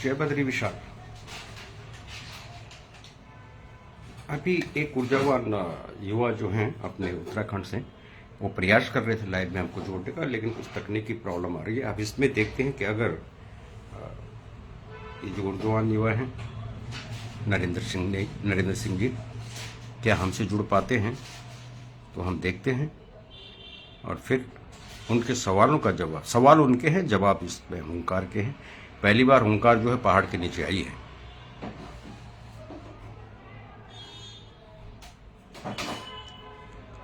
जय बद्री विशाल। अभी एक ऊर्जावान युवा जो हैं अपने उत्तराखंड से, वो प्रयास कर रहे थे लाइव में हमको जोड़ने का, लेकिन कुछ तकनीकी प्रॉब्लम आ रही है। अब इसमें देखते हैं कि अगर ये जो ऊर्जावान युवा हैं नरेंद्र सिंह जी क्या हमसे जुड़ पाते हैं, तो हम देखते हैं और फिर उनके सवालों का जवाब, सवाल उनके हैं, जवाब इसमें हुंकार के हैं। पहली बार हुंकार जो है पहाड़ के नीचे आई है।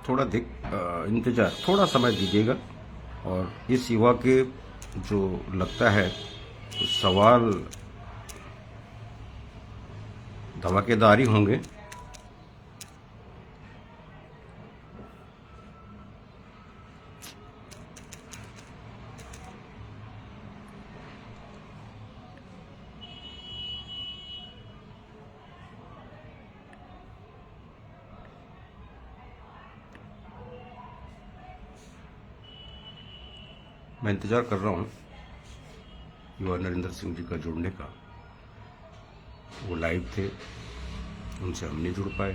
थोड़ा इंतजार, थोड़ा समय दीजिएगा। और इस युवा के जो लगता है सवाल धमाकेदार ही होंगे। मैं इंतजार कर रहा हूँ युवा नरेंद्र सिंह जी का जुड़ने का। वो लाइव थे, उनसे हम नहीं जुड़ पाए।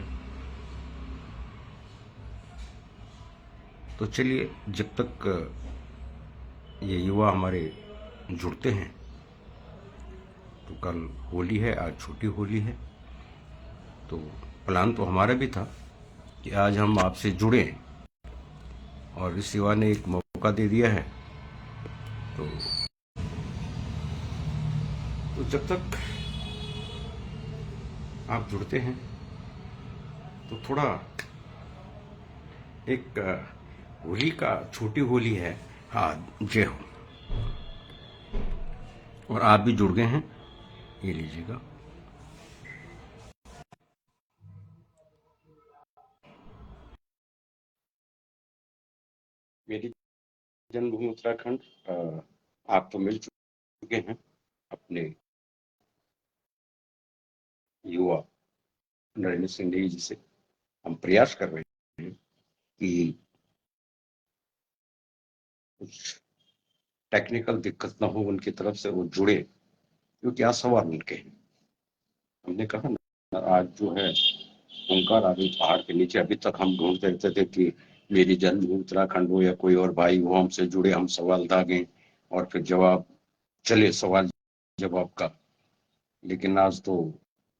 तो चलिए, जब तक ये युवा हमारे जुड़ते हैं, तो कल होली है, आज छोटी होली है, तो प्लान तो हमारा भी था कि आज हम आपसे जुड़ें, और इस युवा ने एक मौका दे दिया है। तो जब तक आप जुड़ते हैं तो थोड़ा एक होली का, छोटी होली है, हाँ जय हो। और आप भी जुड़ गए हैं, ये लीजिएगा। मेरी जन्मभूमि उत्तराखंड, आप तो मिल चुके हैं अपने युवा नरेंद्र सिंह जी से। हम प्रयास कर रहे हैं कि कुछ टेक्निकल दिक्कत ना हो उनकी तरफ से, वो जुड़े, क्योंकि आज सवाल उनके हैं। हमने कहा ना, आज जो है ओंकार आ गई पहाड़ के नीचे। अभी तक हम ढूंढते रहते थे कि मेरी जन्मभूमि उत्तराखंड हो या कोई और भाई वो हमसे जुड़े, हम सवाल दागें और फिर जवाब चले सवाल जवाब का। लेकिन आज तो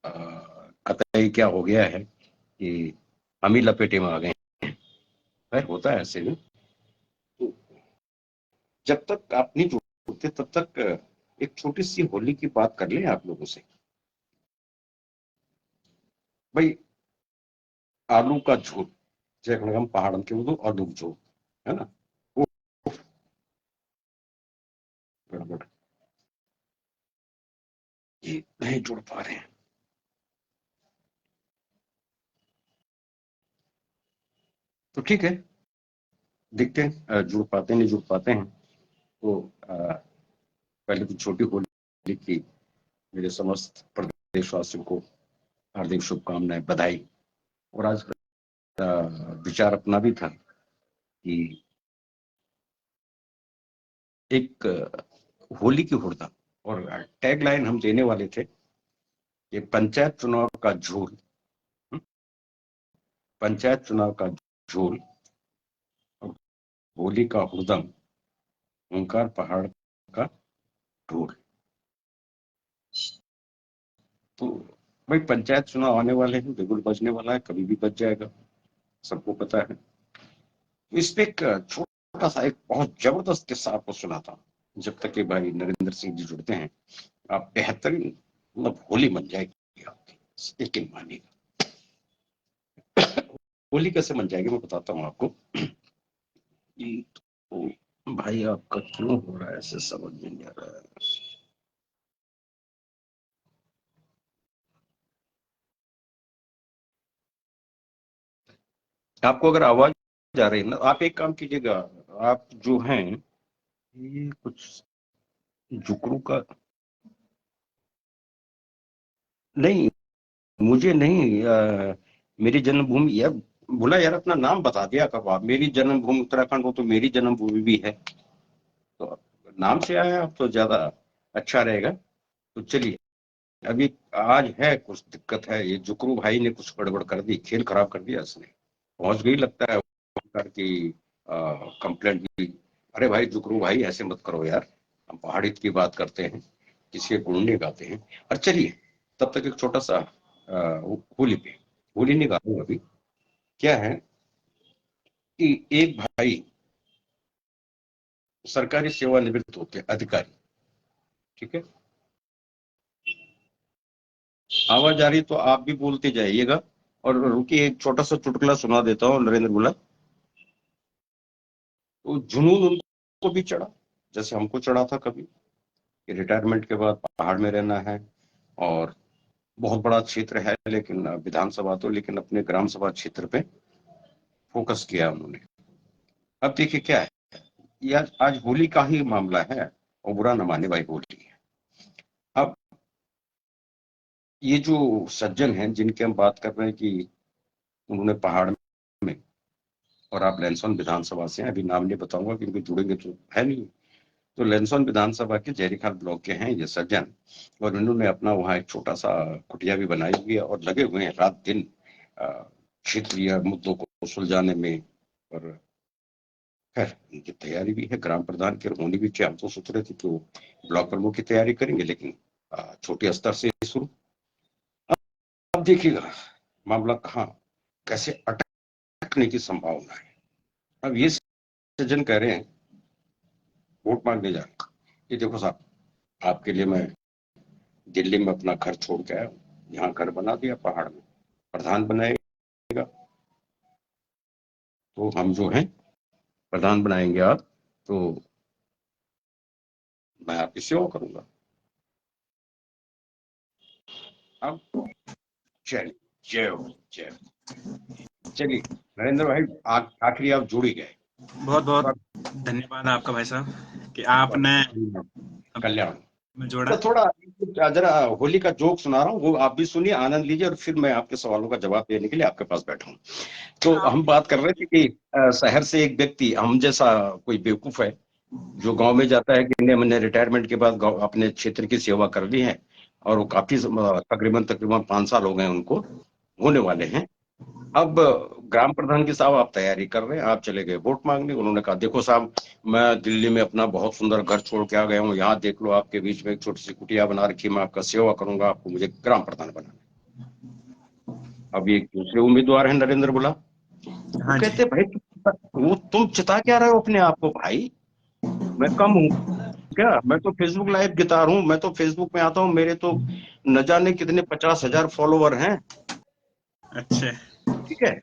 कतई क्या हो गया है कि हम ही लपेटे में आ गए हैं। होता है ऐसे में। तो जब तक आप नहीं जुड़ते तब तक एक छोटी सी होली की बात कर लें आप लोगों से। भाई, आलू का झोल, जयखंडगम पहाड़ के वो आलू झोल है ना, वो गड़बड़, ये नहीं जुड़ पा रहे हैं। तो ठीक है, देखते हैं जुड़ पाते हैं नहीं जुड़ पाते हैं। तो पहले तो छोटी होली की मेरे समस्त प्रदेशवासियों को हार्दिक शुभकामनाएं, बधाई। और आज विचार अपना भी था कि एक होली की हुड़दंग, और टैग लाइन हम देने वाले थे कि पंचायत चुनाव का झोल, पंचायत चुनाव का झोल और होली का हुड़दंग, ओंकार पहाड़ का ढोल। तो भाई, पंचायत चुनाव आने वाले हैं, बिल्कुल बजने वाला है, कभी भी बच जाएगा, सबको पता है। इस पे एक छोटा सा, एक बहुत जबरदस्त किस्सा आपको सुनाता हूँ। जब तक के भाई नरेंद्र सिंह जी जुड़ते हैं, आप बेहतरीन, मतलब होली बन जाएगी आपकी, यकीन मानिएगा। होली कैसे बन जाएगी मैं बताता हूँ आपको। ये तो भाई आपका क्यों हो रहा है ऐसे, समझ में नहीं आ रहा है। आपको अगर आवाज जा रही है ना, आप एक काम कीजिएगा, आप जो हैं, ये कुछ जुकरू का, नहीं, मुझे नहीं, मेरी जन्मभूमि यार, बोला यार, अपना नाम बता दिया कब आप। मेरी जन्मभूमि उत्तराखंड हो तो मेरी जन्मभूमि भी है, तो नाम से आया आप तो ज्यादा अच्छा रहेगा। तो चलिए, अभी आज है कुछ दिक्कत है, ये जुकरू भाई ने कुछ गड़बड़ कर दी, खेल खराब कर दिया इसने। पहुंच गई लगता है की कंप्लेंट भी। अरे भाई जुकरू भाई, ऐसे मत करो यार, हम पहाड़ी की बात करते हैं, किसी के गुण नहीं गाते हैं। और चलिए, तब तक एक छोटा सा होली पे, होली नहीं गा रहा हूं अभी। क्या है कि एक भाई सरकारी सेवानिवृत्त होते हैं, अधिकारी, ठीक है। आवाज आ रही तो आप भी बोलते जाइएगा। और रुकिए, एक छोटा सा चुटकुला सुना देता हूँ, नरेंद्र बोला। तो जुनून उनको भी चढ़ा, जैसे हमको चढ़ा था कभी, कि रिटायरमेंट के बाद पहाड़ में रहना है। और बहुत बड़ा क्षेत्र है, लेकिन विधानसभा तो, लेकिन अपने ग्राम सभा क्षेत्र पे फोकस किया उन्होंने। अब देखिए क्या है, यह आज होली का ही मामला है, और बुरा न माने भाई, होली है। अब ये जो सज्जन हैं जिनकी हम बात कर रहे हैं कि उन्होंने पहाड़ में, और आप लैंसौन विधानसभा से हैं, अभी नाम नहीं बताऊंगा क्योंकि जुड़ेंगे तो है नहीं। तो लैंसौन विधानसभा के जयरीखाल ब्लॉक के हैं ये सज्जन, और इन्होंने अपना वहाँ एक छोटा सा कुटिया भी बनाई हुई है, और लगे हुए हैं रात दिन क्षेत्रीय मुद्दों को सुलझाने में। और खैर, उनकी तैयारी भी है, ग्राम प्रधान की होनी भी चाहिए। हम तो सोच रहे थे कि वो ब्लॉक प्रमुख की तैयारी करेंगे, लेकिन छोटे स्तर से शुरू। अब देखिएगा मामला कहाँ कैसे अटकने की संभावना है। अब ये सज्जन कह रहे हैं वोट मांगने जाना। ये देखो साहब, आपके लिए मैं दिल्ली में अपना घर छोड़ के आया, यहाँ घर बना दिया पहाड़ में, प्रधान बनाएगा तो हम जो हैं प्रधान बनाएंगे आप, तो मैं आपकी सेवा करूंगा। अब चलिए, जय हो, जय हो। चलिए नरेंद्र भाई, आखिरी आप जुड़ ही गए। बहुत बहुत धन्यवाद आपका भाई साहब कि आपने कल्याण में जोड़ा। तो थोड़ा जरा होली का जोक सुना रहा हूँ, वो आप भी सुनिए, आनंद लीजिए, और फिर मैं आपके सवालों का जवाब देने के लिए आपके पास बैठा हूँ। तो हम बात कर रहे थे कि शहर से एक व्यक्ति, हम जैसा कोई बेवकूफ है, जो गांव में जाता है कि मैंने रिटायरमेंट के बाद अपने क्षेत्र की सेवा कर ली है, और वो काफी तकरीबन तकरीबन 5 साल हो गए उनको, होने वाले हैं। अब ग्राम प्रधान की साहब आप तैयारी कर रहे हैं, आप चले गए वोट मांगने। उन्होंने कहा देखो साहब, मैं दिल्ली में अपना बहुत सुंदर घर छोड़ के आ गया हूँ, यहाँ देख लो आपके बीच में एक छोटी सी कुटिया बना रखी, मैं आपका सेवा करूंगा, आपको मुझे ग्राम प्रधान बनाना। अब एक दूसरे उम्मीदवार है नरेंद्र बोला, वो हाँ जी। कहते भाई वो तुम चिता क्या रहे हो अपने आप को भाई, मैं कम हूँ क्या? मैं तो फेसबुक लाइव गिटार हूँ, मैं तो फेसबुक में आता हूँ, मेरे तो न जाने कितने 50,000 फॉलोवर हैं। अच्छा। ठीक है,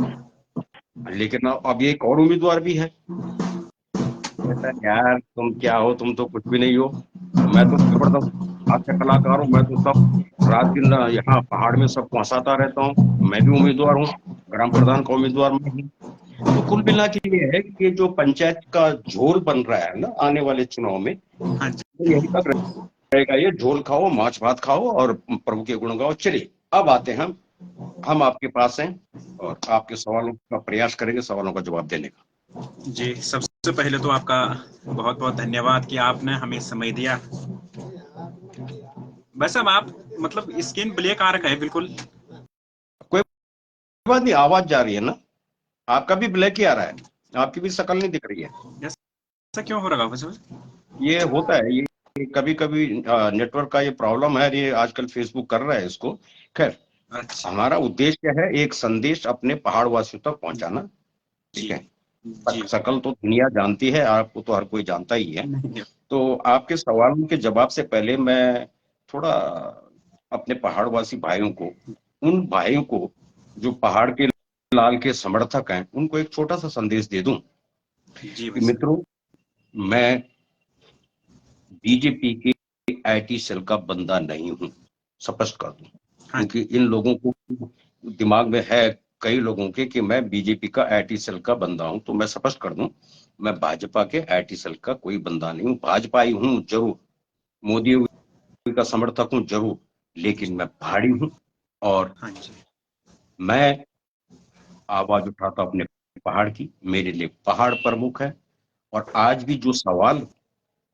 लेकिन अब ये एक और उम्मीदवार भी है, कहता है यार तुम क्या हो, तुम तो कुछ भी नहीं हो, मैं तो जबरदस्त हास्य कलाकार हूँ, मैं तो सब रात दिन यहाँ पहाड़ में सबको हंसाता रहता हूँ, मैं भी उम्मीदवार हूँ, ग्राम प्रधान का उम्मीदवार मैं हूँ। तो कुल मिला के ये है कि ये जो पंचायत का झोल बन रहा है ना आने वाले चुनाव में, हाँ जी। तो यही तक रहेगा, ये झोल खाओ, माछ भात खाओ, और प्रभु के गुण गाओ। चलिए अब आते हैं हम आपके पास हैं, और आपके सवालों का प्रयास करेंगे सवालों का जवाब देने का। जी, सबसे पहले तो आपका बहुत बहुत धन्यवाद कि आपने हमें समय दिया। बस अब आप मतलब स्किन ब्लैक आ रखा है बिल्कुल। कोई बात नहीं, आवाज जा रही है ना, आपका भी ब्लैक ही आ रहा है, आपकी भी शक्ल नहीं दिख रही है। ऐसा क्यों हो रहा है? ये होता है, ये कभी कभी नेटवर्क का ये प्रॉब्लम है, ये आजकल फेसबुक कर रहा है इसको। खैर, अच्छा। हमारा उद्देश्य है एक संदेश अपने पहाड़ वासियों तक पहुंचाना। ठीक जी है, जी। शकल तो दुनिया जानती है, आपको तो हर कोई जानता ही है। नहीं। तो आपके सवालों के जवाब से पहले मैं थोड़ा अपने पहाड़वासी भाइयों को, उन भाइयों को जो पहाड़ के लाल के समर्थक हैं, उनको एक छोटा सा संदेश दे दूं जी कि भाई साहब। मित्रों, मैं बीजेपी के आईटी सेल का बंदा नहीं हूं, स्पष्ट कर दूं, हाँ क्योंकि इन लोगों को दिमाग में है, कई लोगों के, कि मैं बीजेपी का आईटी सेल का बंदा हूं। तो मैं स्पष्ट कर दूं, मैं भाजपा के आईटी सेल का कोई बंदा नहीं हूं। भाजपाई हूं जरूर, मोदी का समर्थक हूं जरूर, लेकिन मैं पहाड़ी हूं, और हाँ जी। मैं आवाज उठाता अपने पहाड़ की, मेरे लिए पहाड़ प्रमुख है। और आज भी जो सवाल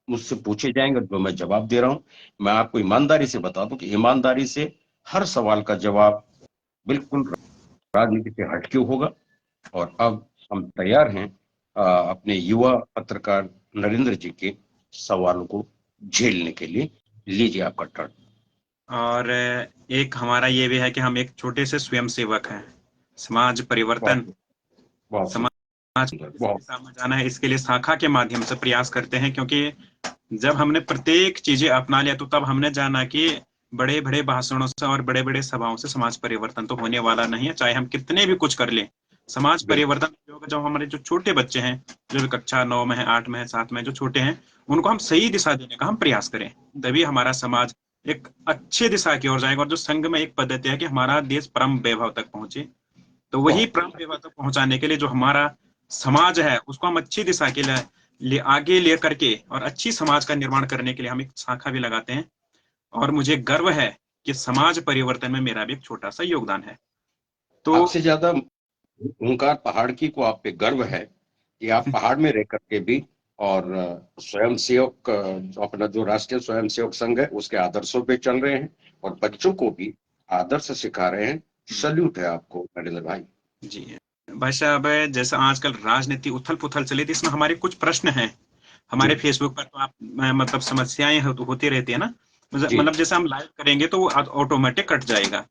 मुझसे पूछे जाएंगे जो मैं जवाब दे रहा हूं, मैं आपको ईमानदारी से बता दूं कि ईमानदारी से हर सवाल का जवाब बिल्कुल राजनीति से हटके होगा। और अब हम तैयार हैं अपने युवा पत्रकार नरेंद्र जी के सवालों को झेलने के लिए। लीजिए आपका टर्न। और एक हमारा ये भी है कि हम एक छोटे से स्वयंसेवक हैं। समाज परिवर्तन, बहुत बहुत समाज सुंदर, किस बहुत दिशा में जाना है, इसके लिए शाखा के माध्यम से प्रयास करते हैं। क्योंकि जब हमने प्रत्येक चीजें अपना लिया तो तब हमने जाना कि बड़े बड़े भाषणों से और बड़े बड़े सभाओं से समाज परिवर्तन तो होने वाला नहीं है, चाहे हम कितने भी कुछ कर लें। समाज बिल्कुल। परिवर्तन होगा जब हमारे जो छोटे बच्चे हैं, जो भी कक्षा 9 में है, 8 में है, 7 में है, जो छोटे हैं, उनको हम सही दिशा देने का हम प्रयास करें, तभी हमारा समाज एक अच्छी दिशा की ओर जाएगा। और जो संघ में एक पद्धति है कि हमारा देश परम वैभव तक पहुंचे, तो वही बहुत परम सुंदर। वैभव तक पहुंचाने के लिए जो हमारा समाज है उसको हम अच्छी दिशा के लिए आगे ले करके और अच्छी समाज का निर्माण करने के लिए हम एक शाखा भी लगाते हैं। और मुझे गर्व है कि समाज परिवर्तन में मेरा भी एक छोटा सा योगदान है। तो आपसे ज्यादा ओंकार पहाड़की को आप पे गर्व है कि आप पहाड़ में रह करके भी और स्वयं सेवक अपना जो राष्ट्रीय स्वयं सेवक संघ है उसके आदर्शों पे चल रहे हैं और बच्चों को भी आदर्श सिखा रहे हैं। सल्यूट है आपको नरेंद्र भाई। जी भाई साहब, जैसा आजकल राजनीति उथल पुथल चली थी, इसमें हमारे कुछ प्रश्न हैं। जी हमारे फेसबुक पर तो आप मतलब समस्याएं होती रहती है ना। जी मतलब जैसे हम लाइव करेंगे तो वो ऑटोमेटिक कट जाएगा।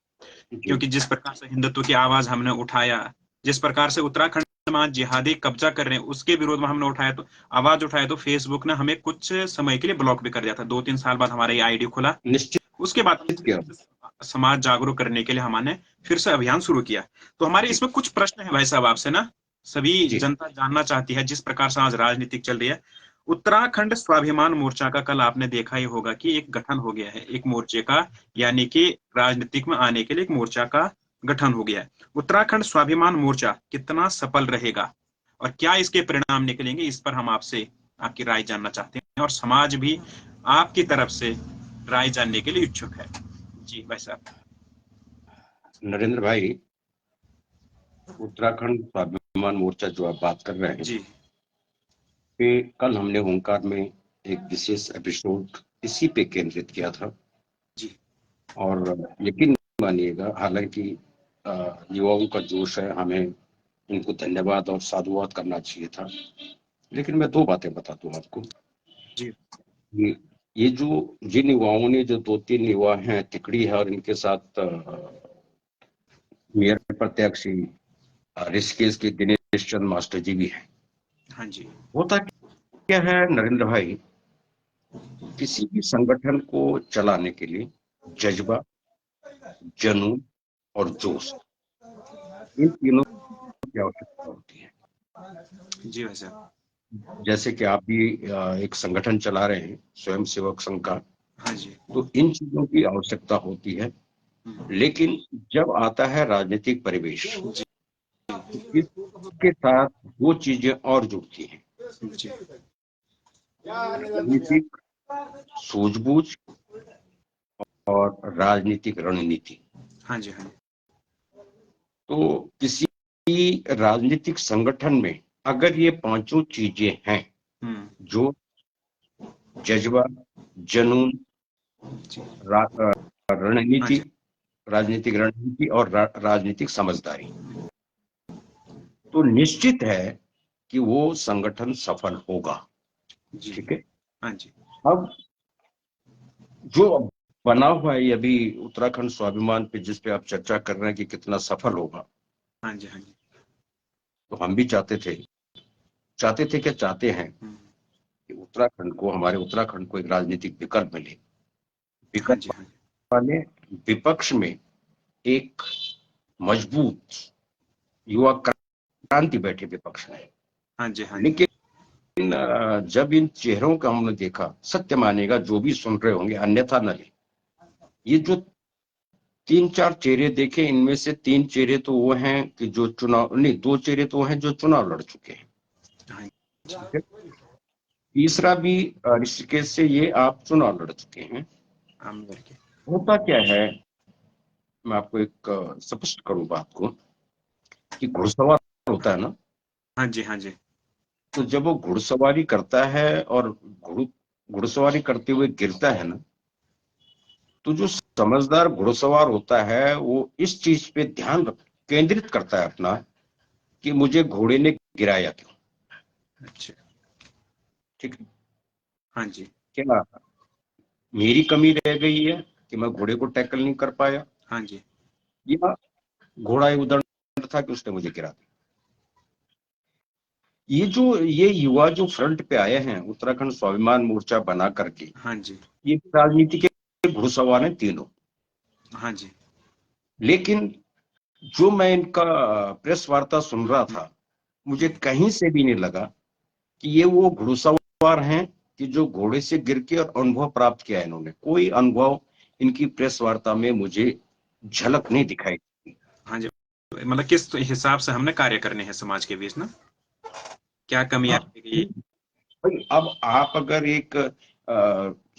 जी क्योंकि जिस प्रकार से हिंदुत्व की आवाज हमने उठाया, जिस प्रकार से उत्तराखंड में आज जिहादी कब्जा कर रहे हैं उसके विरोध में हमने आवाज उठाया, तो फेसबुक ने हमें कुछ समय के लिए ब्लॉक भी कर दिया था। 2-3 साल बाद हमारा ये आईडी खुला। निश्चित उसके बाद हमने किया। फिर से समाज जागरूक करने के लिए हमने फिर से अभियान शुरू किया। तो हमारे जी इसमें कुछ प्रश्न है भाई साहब आपसे ना। सभी जी जनता जानना चाहती है जिस प्रकार से आज राजनीतिक चल रही है। उत्तराखंड स्वाभिमान मोर्चा का कल आपने देखा ही होगा कि एक गठन हो गया है, एक मोर्चे का, यानी कि राजनीतिक में आने के लिए एक मोर्चा का गठन हो गया है। उत्तराखंड स्वाभिमान मोर्चा कितना सफल रहेगा और क्या इसके परिणाम निकलेंगे, इस पर हम आपसे आपकी राय जानना चाहते हैं। और समाज भी आपकी तरफ से राय जानने के लिए इच्छुक है। जी भाई साहब। नरेंद्र भाई, उत्तराखंड स्वाभिमान मोर्चा जो आप बात कर रहे हैं जी पे कल हमने ओंकार में एक विशेष एपिसोड इसी पे केंद्रित किया था। जी और यकीन मानिएगा, हालांकि युवाओं का जोश है, हमें इनको धन्यवाद और साधुवाद करना चाहिए था, लेकिन मैं दो बातें बता दूं आपको। जी ये जो जिन युवाओं ने, जो 2-3 युवा हैं, तिकड़ी है और इनके साथ मेयर प्रत्याशी ऋषिकेश के दिनेश चंद मास्टर जी भी हैं। हाँ जी होता क्या है नरेंद्र भाई, किसी भी संगठन को चलाने के लिए जज्बा, जुनून और जोश, इन तीनों की आवश्यकता होती है। जी भाई साहब। जैसे कि आप भी एक संगठन चला रहे हैं, स्वयं सेवक संघ का, हाँ जी। तो इन चीजों की आवश्यकता होती है। लेकिन जब आता है राजनीतिक परिवेश, जी तो इसके साथ वो चीजें और जुड़ती हैं। जी राजनीतिक सूझबूझ और राजनीतिक रणनीति। हाँ जी। हाँ जी। तो किसी राजनीतिक संगठन में अगर ये पांचों चीजें हैं, जो जज्बा, जुनून, जी हाँ रणनीति, जी। राजनीतिक रणनीति और राजनीतिक समझदारी, तो निश्चित है कि वो संगठन सफल होगा। जी ठीक है। हाँ जी। अब जो बना हुआ है अभी उत्तराखंड स्वाभिमान पे, जिस पे आप चर्चा कर रहे हैं कि कितना सफल होगा, हाँ जी। हाँ जी। तो हम भी चाहते थे क्या चाहते हैं कि उत्तराखंड को, हमारे उत्तराखंड को एक राजनीतिक विकल्प मिले। हाँ विकल्प जी। हाँ जी। वाले विपक्ष में एक मजबूत युवा क्रांति बैठे विपक्ष में। हाँ जी। हाँ जी। लेकिन जब इन चेहरों का हमने देखा, सत्य मानेगा जो भी सुन रहे होंगे, अन्यथा न ले, ये जो 3-4 चेहरे देखे, इनमें से 3 चेहरे तो वो हैं कि जो चुनाव नहीं, 2 चेहरे तो वो हैं जो चुनाव लड़ चुके हैं। हाँ ठीक है? तीसरा भी ऋषिकेश से ये आप चुनाव लड़ चुके हैं। आमदर के। होता क्या है, मैं आपको एक स्पष्ट करूं बात को, कि घुड़सवार होता है ना, हाँ जी। हाँ जी। तो जब वो घुड़सवारी करता है और घुड़सवारी करते हुए गिरता है ना, तो जो समझदार घुड़सवार होता है वो इस चीज पे ध्यान केंद्रित करता है अपना, कि मुझे घोड़े ने गिराया क्यों। अच्छा। ठीक है, हाँ जी। क्या मेरी कमी रह गई है कि मैं घोड़े को टैकल नहीं कर पाया, हाँ जी। या घोड़ा एक उदाहरण था कि उसने मुझे गिरा दिया। ये युवा जो फ्रंट पे आए हैं उत्तराखंड स्वाभिमान मोर्चा बना करके, हाँ जी। ये राजनीति के घुड़सवार हैं तीनों। हाँ जी। लेकिन जो मैं इनका प्रेस वार्ता सुन रहा था, मुझे कहीं से भी नहीं लगा कि ये वो घुड़सवार हैं कि जो घोड़े से गिर के और अनुभव प्राप्त किया है इन्होंने। कोई अनुभव इनकी प्रेस वार्ता में मुझे झलक नहीं दिखाई। हाँ जी, मतलब किस हिसाब से हमने कार्य करने हैं समाज के बीच ना, क्या कमी हाँ आएगी। भाई, अब आप अगर एक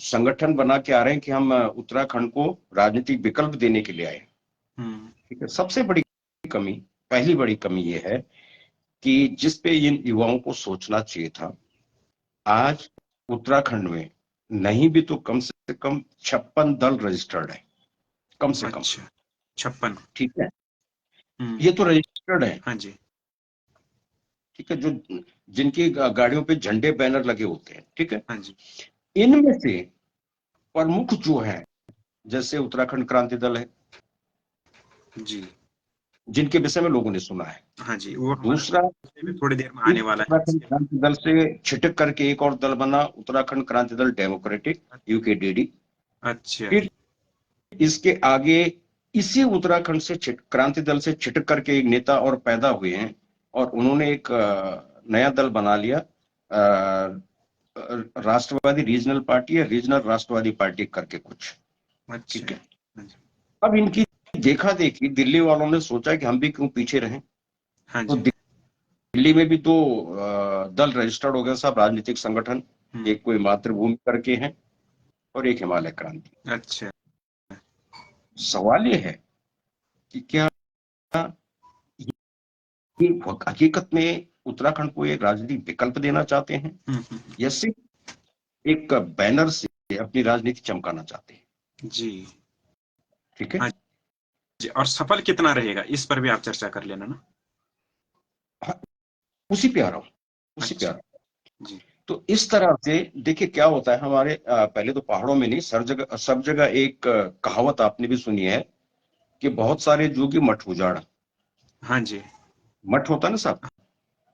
संगठन बना के आ रहे हैं कि हम उत्तराखंड को राजनीतिक विकल्प देने के लिए आए, ठीक है, सबसे बड़ी कमी, पहली बड़ी कमी ये है कि जिस पे इन युवाओं को सोचना चाहिए था, आज उत्तराखंड में नहीं भी तो कम से कम 56 दल रजिस्टर्ड है, कम से कम। अच्छा, 56। ठीक है, ये तो रजिस्टर्ड है। हाँ जी। ठीक है, जो जिनकी गाड़ियों पे झंडे बैनर लगे होते हैं, ठीक है, हाँ जी। इनमें से प्रमुख जो है, जैसे उत्तराखंड क्रांति दल है, जी। जिनके विषय में लोगों ने सुना है। हाँ जी, वो दूसरा, हमारे भी थोड़ी देर में इस आने वाला है उत्तराखंड इसके बारे क्रांति दल से छिटक करके एक और दल बना, उत्तराखंड क्रांति दल डेमोक्रेटिक, में। यूकेडीडी। अच्छा। फिर इसके आगे इसी उत्तराखंड से क्रांति दल से छिटक करके एक नेता और पैदा हुए हैं, और उन्होंने एक नया दल बना लिया, राष्ट्रवादी रीजनल पार्टी या रीजनल राष्ट्रवादी पार्टी करके कुछ। अच्छा। ठीक है, हाँ जी। अब इनकी देखा देखी दिल्ली वालों ने सोचा कि हम भी क्यों पीछे रहें, हाँ तो जी। दिल्ली में भी दो दल रजिस्टर्ड हो गए सब, राजनीतिक संगठन। एक कोई मातृभूमि करके है और एक हिमालय क्रांति। अच्छा। सवाल ये है कि क्या ये हकीकत में उत्तराखंड को एक राजनीतिक विकल्प देना चाहते हैं, या सिर्फ एक बैनर से अपनी राजनीति चमकाना चाहते हैं। जी। ठीक है, हाँ जी, और सफल कितना रहेगा इस पर भी आप चर्चा कर लेना ना। हाँ, उसी पे आ रहा हूँ, उसी पे आ अच्छा। रहा हूँ। जी। तो इस तरह से देखिए क्या होता है हमारे, पहले तो पहाड़ों में नहीं, सब जगह एक कहावत आपने भी सुनी है कि बहुत सारे जोगी मठ उजाड़। हाँ जी। मठ होता है ना साहब,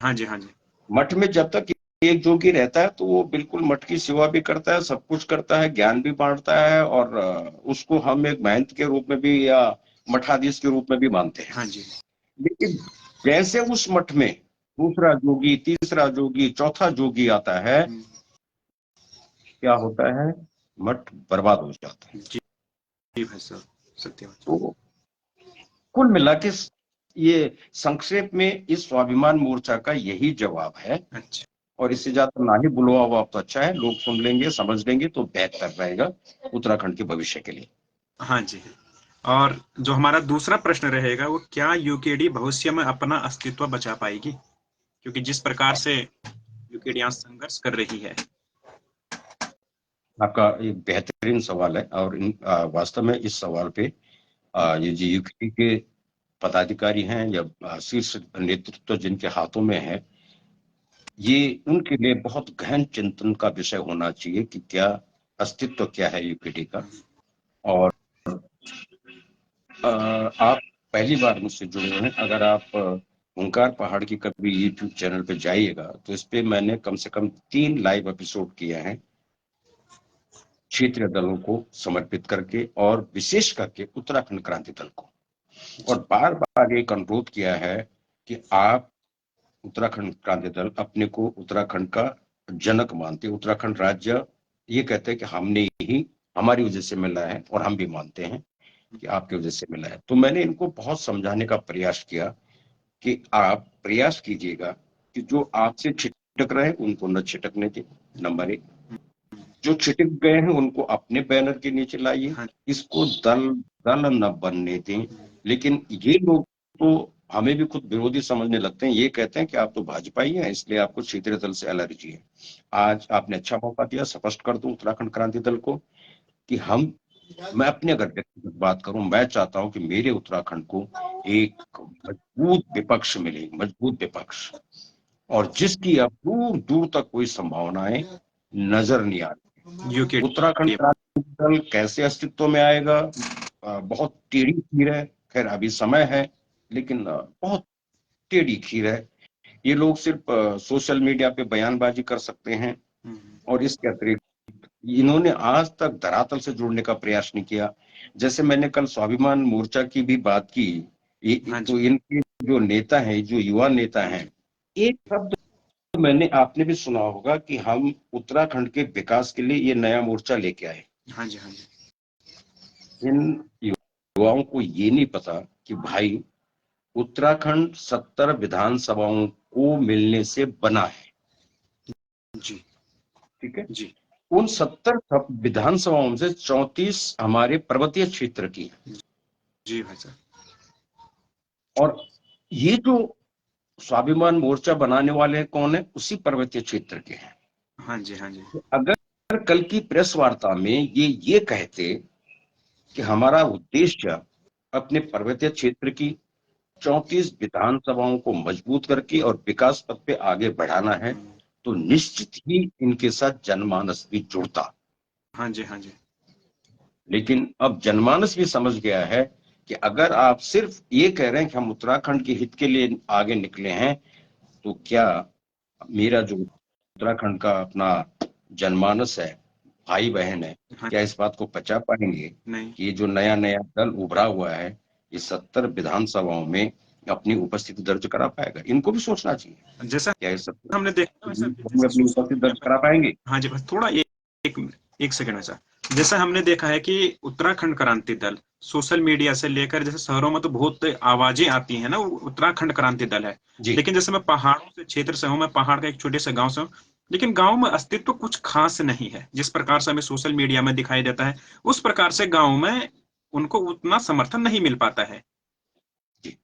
हाँ जी। हाँ जी। मठ में जब तक एक जोगी रहता है तो वो बिल्कुल मठ की सेवा भी करता है, सब कुछ करता है, ज्ञान भी बांटता है, और उसको हम एक महंत के रूप में भी या मठाधीश के रूप में भी मानते हैं। हाँ जी। लेकिन जैसे उस मठ में दूसरा जोगी, तीसरा जोगी, चौथा जोगी आता है, क्या होता है, मठ बर्बाद हो जाता है। जी। जी भाई साहब, सत्य बात। तो कुल मिला के ये संक्षेप में इस स्वाभिमान मोर्चा का यही जवाब है, अच्छा। और इससे ज्यादा ना ही बुलवा हुआ तो अच्छा है, लोग सुन लेंगे समझ लेंगे तो बेहतर रहेगा उत्तराखंड के भविष्य के लिए। हाँ जी। और जो हमारा दूसरा प्रश्न रहेगा वो, क्या यूकेडी भविष्य में अपना अस्तित्व बचा पाएगी, क्योंकि जिस प्रकार से यूकेडी यहाँ संघर्ष कर रही है। आपका एक बेहतरीन सवाल है, और वास्तव में इस सवाल पे ये जो यूकेडी के पदाधिकारी हैं या शीर्ष नेतृत्व जिनके हाथों में है, ये उनके लिए बहुत गहन चिंतन का विषय होना चाहिए कि क्या अस्तित्व क्या है यूकेडी का। और आप पहली बार मुझसे जुड़े हैं, अगर आप ओंकार पहाड़ की कभी यूट्यूब चैनल पे जाइएगा तो इस पे मैंने कम से कम 3 लाइव एपिसोड किए हैं क्षेत्रीय दलों को समर्पित करके, और विशेष करके उत्तराखंड क्रांति दल को। और बार बार एक अनुरोध किया है कि आप उत्तराखंड क्रांति दल अपने को उत्तराखंड का जनक मानते, उत्तराखंड राज्य ये कहते हैं कि हमने ही, हमारी वजह से मिला है, और हम भी मानते हैं कि आपकी वजह से मिला है। तो मैंने इनको बहुत समझाने का प्रयास किया कि आप प्रयास कीजिएगा कि जो आपसे छिटक रहे हैं उनको न छिटकने दें, नंबर 1। जो छिटक गए हैं उनको अपने बैनर के नीचे लाइए, हाँ। इसको दल दल न बनने दें। लेकिन ये लोग तो हमें भी खुद विरोधी समझने लगते हैं। ये कहते हैं कि आप तो भाजपाई हैं, इसलिए आपको क्षेत्रीय दल से एलर्जी है। आज आपने अच्छा मौका दिया, स्पष्ट कर दूं उत्तराखंड क्रांति दल को कि मैं अपने अगर व्यक्तिगत बात करूं, मैं चाहता हूं कि मेरे उत्तराखंड को एक मजबूत विपक्ष मिले, मजबूत विपक्ष, और जिसकी अब दूर दूर तक कोई संभावनाएं नजर नहीं आ रही। यूके उत्तराखंड क्रांति दल कैसे अस्तित्व में आएगा, बहुत टेढ़ी खीर है। खैर अभी समय है, लेकिन बहुत टेढ़ी खीर है। ये लोग सिर्फ सोशल मीडिया पे बयानबाजी कर सकते हैं, और इसके अतिरिक्त इन्होंने आज तक धरातल से जुड़ने का प्रयास नहीं किया। जैसे मैंने कल स्वाभिमान मोर्चा की भी बात की, तो इनके जो नेता हैं, जो युवा नेता हैं, एक शब्द मैंने, आपने भी सुना होगा कि हम उत्तराखंड के विकास के लिए ये नया मोर्चा लेके आए। हाँ जी, हाँ जी। इन युवाओं को ये नहीं पता कि भाई उत्तराखंड 70 विधानसभाओं को मिलने से बना है जी, ठीक है जी, उन 70 विधानसभाओं से 34 हमारे पर्वतीय क्षेत्र की है। जी भाई साहब। और ये जो स्वाभिमान मोर्चा बनाने वाले कौन है, उसी पर्वतीय क्षेत्र के हैं। हाँ जी, हाँ जी। तो अगर कल की प्रेस वार्ता में ये कहते कि हमारा उद्देश्य अपने पर्वतीय क्षेत्र की 34 विधानसभाओं को मजबूत करके और विकास पथ पे आगे बढ़ाना है, तो निश्चित ही इनके साथ जनमानस भी जुड़ता। हाँ जी, हाँ जी। लेकिन अब जनमानस भी समझ गया है कि अगर आप सिर्फ ये कह रहे हैं कि हम उत्तराखंड के हित के लिए आगे निकले हैं, तो क्या मेरा जो उत्तराखंड का अपना जनमानस है, भाई बहन है, हाँ, क्या इस बात को पचा पाएंगे नहीं, कि ये जो नया नया दल उभरा हुआ है, ये 70 विधानसभाओं में अपनी उपस्थिति दर्ज करा पाएगा? इनको भी सोचना चाहिए। जैसा क्या ये 70 हमने देखा है सर, में अपनी उपस्थिति दर्ज करा पाएंगे? हाँ जी, बस थोड़ा एक सेकंड में सर। जैसा हमने देखा है कि उत्तराखंड क्रांति दल सोशल मीडिया से लेकर, जैसे शहरों में तो बहुत आवाजें आती हैं ना, उत्तराखंड क्रांति दल है। लेकिन जैसे मैं पहाड़ों से क्षेत्र से हूँ, मैं पहाड़ का एक छोटे से गांव से हूँ, लेकिन गांव में अस्तित्व कुछ खास नहीं है। जिस प्रकार से हमें सोशल मीडिया में दिखाई देता है, उस प्रकार से गांव में उनको उतना समर्थन नहीं मिल पाता है। जी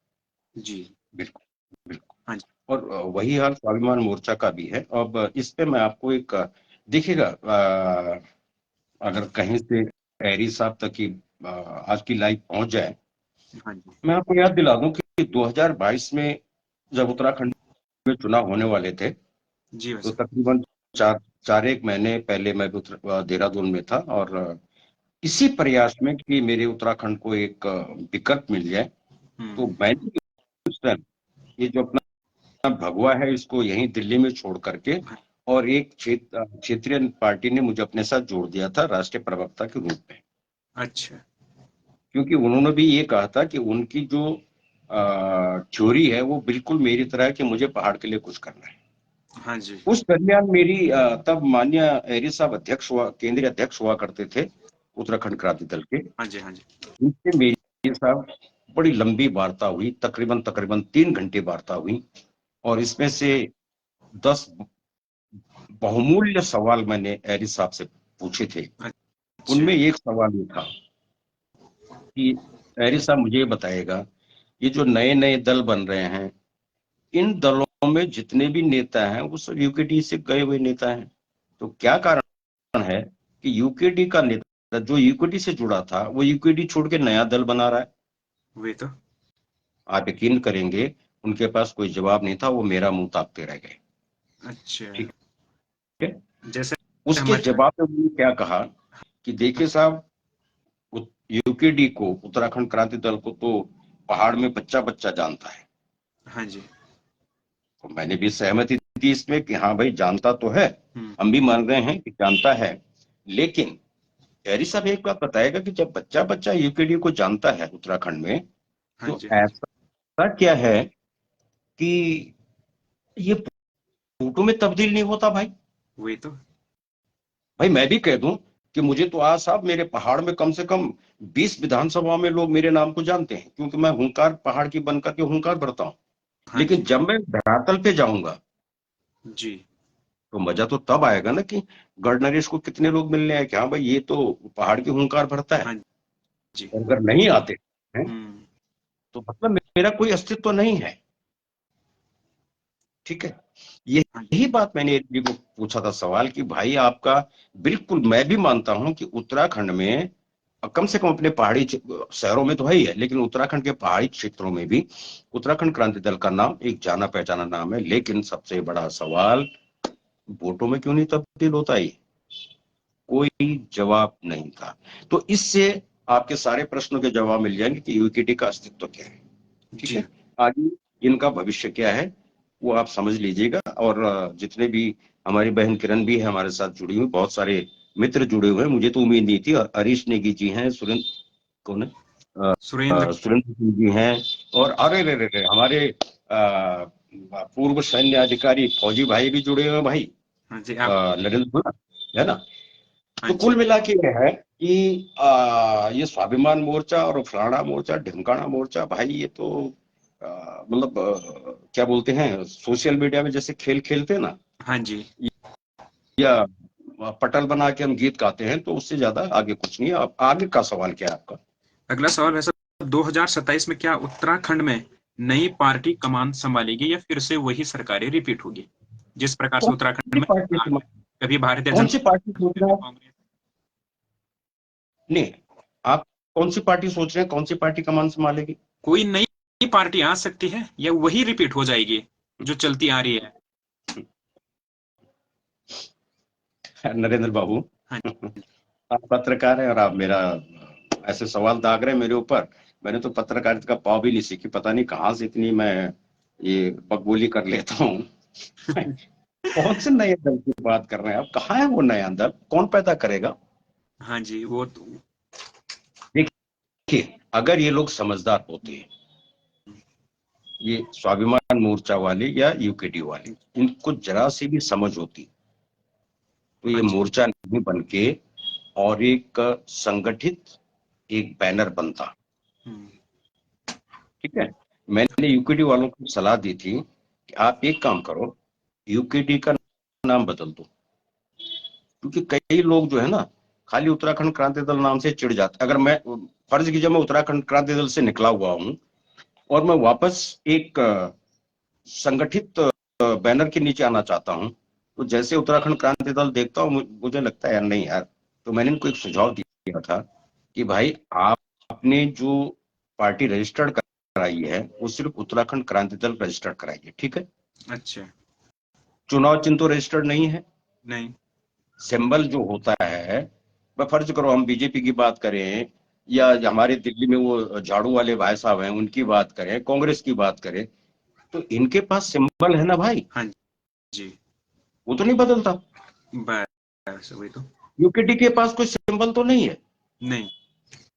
जी, बिल्कुल बिल्कुल। हाँ जी, और वही हाल स्वाभिमान मोर्चा का भी है। अब इस पे मैं आपको एक देखिएगा, अगर कहीं से एरी साहब तक की आज की लाइव पहुंच जाए, हाँ जी, मैं आपको याद दिला दूं कि 2022 में जब उत्तराखंड में चुनाव होने वाले थे, जी भाई तो साहब। तकरीबन चार एक महीने पहले मैं भी देहरादून में था, और इसी प्रयास में कि मेरे उत्तराखंड को एक विकल्प मिल जाए, तो मैंने उस टाइम ये जो अपना भगवा है, इसको यहीं दिल्ली में छोड़ करके, और एक क्षेत्रीय पार्टी ने मुझे अपने साथ जोड़ दिया था राष्ट्रीय प्रवक्ता के रूप में। अच्छा, क्योंकि उन्होंने भी ये कहा था कि उनकी जो थ्योरी है वो बिल्कुल मेरी तरह है कि मुझे पहाड़ के लिए कुछ करना है। हाँ जी, उस दरमियान मेरी तब माननीय एरी साहब केंद्रीय अध्यक्ष हुआ करते थे उत्तराखंड क्रांति दल के। हाँ जी, हाँ जी, उनसे मेरी साहब बड़ी लंबी वार्ता हुई, तकरीबन 3 घंटे वार्ता हुई, और इसमें से 10 बहुमूल्य सवाल मैंने एरी साहब से पूछे थे। अच्छा, उनमें एक सवाल ये था कि एरी साहब मुझे ये बताएगा, ये जो नए नए दल बन रहे हैं, इन दलों में जितने भी नेता हैं वो सब यूकेडी से गए हुए नेता हैं, तो क्या कारण है कि यूकेडी का नेता जो यूकेडी से जुड़ा था वो यूकेडी छोड़ के नया दल बना रहा है? वही तो। आप यकीन करेंगे, उनके पास कोई जवाब नहीं था, वो मेरा मुंह ताकते रह गए। अच्छा, ठीक है, जैसे उसके हमारे, जवाब में उन्होंने क्या कहा कि देखिए साहब, यूकेडी को, उत्तराखंड क्रांति दल को तो पहाड़ में बच्चा बच्चा जानता है। हाँ जी, तो मैंने भी सहमति दी इसमें कि हाँ भाई जानता तो है, हम भी मान रहे हैं कि जानता है, लेकिन एरी साहब एक बात बताएगा कि जब बच्चा बच्चा यूकेडी को जानता है उत्तराखंड में, हाँ तो जी, ऐसा क्या है कि ये फोटो में तब्दील नहीं होता भाई? वही तो। भाई मैं भी कह दूं कि मुझे तो आज साहब मेरे पहाड़ में कम से कम 20 विधानसभाओं में लोग मेरे नाम को जानते हैं, क्योंकि मैं हुंकार पहाड़ की बनकर के हुंकार भरता हूं। हाँ लेकिन जी, जब मैं धरातल पे जाऊंगा, जी, तो मजा तो तब आएगा ना कि गढ़ नरेश को कितने लोग मिलने आए कि हाँ भाई ये तो पहाड़ की हुंकार भरता है। हाँ जी, और अगर नहीं आते हैं, हम्म, तो मतलब मेरा कोई अस्तित्व नहीं है। ठीक है, यही बात मैंने जी को पूछा था सवाल कि भाई आपका, बिल्कुल मैं भी मानता हूं कि उत्तराखंड में कम से कम अपने पहाड़ी शहरों में तो है ही है, लेकिन उत्तराखंड के पहाड़ी क्षेत्रों में भी उत्तराखंड क्रांति दल का नाम एक जाना पहचाना नाम है। लेकिन सबसे बड़ा सवाल, वोटों में क्यों नहीं तब्दील होता है? कोई जवाब नहीं था। तो इससे आपके सारे प्रश्नों के जवाब मिल जाएंगे कि यूकेटी का अस्तित्व क्या है। ठीक है, आगे इनका भविष्य क्या है वो आप समझ लीजिएगा। और जितने भी हमारी बहन किरण भी है हमारे साथ जुड़ी हुई, बहुत सारे मित्र जुड़े हुए हैं, मुझे तो उम्मीद नहीं थी। और हरीश नेगी जी हैं, सुरेंद्र कौन है, सुरेंद्र। सुरेंद्र सिंह जी हैं, और अरे रे रे रे हमारे पूर्व सैन्य अधिकारी फौजी भाई भी जुड़े हुए हैं भाई, हाँ जी, आप। नरेंद्र, है ना। हाँ तो जी। कुल मिला के यह है कि ये स्वाभिमान मोर्चा और फलाना मोर्चा ढिमकाना मोर्चा, भाई ये तो मतलब क्या बोलते हैं, सोशल मीडिया में जैसे खेल खेलते हैं ना, हाँ जी। या पटल बना के हम गीत गाते हैं, तो उससे ज्यादा आगे कुछ नहीं है। अब आगे का सवाल क्या है आपका? अगला सवाल वैसे 2027 में क्या उत्तराखंड में नई पार्टी कमान संभालेगी या फिर से वही सरकारें रिपीट होगी, जिस प्रकार से कौन उत्तराखंड सी में पार्टी कभी भारतीय कौन जनता सी पार्टी पार्टी, सोच रहे कभी हैं आप? कांग्रेस। नहीं, आप कौन सी पार्टी सोच रहे हैं, कौन सी पार्टी कमान संभालेगी? कोई नई पार्टी आ सकती है या वही रिपीट हो जाएगी जो चलती आ रही है। नरेंद्र बाबू, हाँ आप पत्रकार हैं और आप मेरा ऐसे सवाल दाग रहे हैं मेरे ऊपर। मैंने तो पत्रकारिता का पाव भी नहीं सीखी, पता नहीं कहाँ से इतनी मैं ये बकबोली कर लेता हूँ। कौन से नए दल की बात कर रहे हैं आप? कहाँ है वो नया दल? कौन पैदा करेगा? हाँ जी, वो तो। देखिए, अगर ये लोग समझदार होते, ये स्वाभिमान मोर्चा वाले या यूकेडी वाले, इनको जरा सी भी समझ होती, तो ये हाँ जी। मोर्चा नहीं बन के और एक संगठित एक बैनर बनता। हम्म। ठीक है, मैंने यूकेडी वालों को सलाह दी थी कि आप एक काम करो, यूकेडी का नाम बदल दो। क्योंकि कई लोग जो है ना, खाली उत्तराखंड क्रांति दल नाम से चिढ़ जाते। अगर मैं, फर्ज कीजिए मैं उत्तराखंड क्रांति दल से निकला हुआ हूं और मैं वापस एक संगठित बैनर के नीचे आना चाहता हूं, तो जैसे उत्तराखंड क्रांति दल देखता हूं, मुझे लगता है यार नहीं यार। तो मैंने इनको एक सुझाव दिया था कि भाई आपने जो पार्टी रजिस्टर्ड कराई है वो सिर्फ उत्तराखंड क्रांति दल रजिस्टर्ड कराइए। ठीक है, अच्छा। चुनाव चिन्ह तो रजिस्टर्ड नहीं है। नहीं। सिंबल जो होता है, मैं फर्ज करो हम बीजेपी की बात करें, या हमारे दिल्ली में वो झाड़ू वाले भाई साहब हैं उनकी बात करें, कांग्रेस की बात करें, तो इनके पास सिंबल है ना भाई, हाँ जी। वो तो नहीं बदलता। बस वही तो। यूकेटी के पास कोई सिंबल तो नहीं है। नहीं।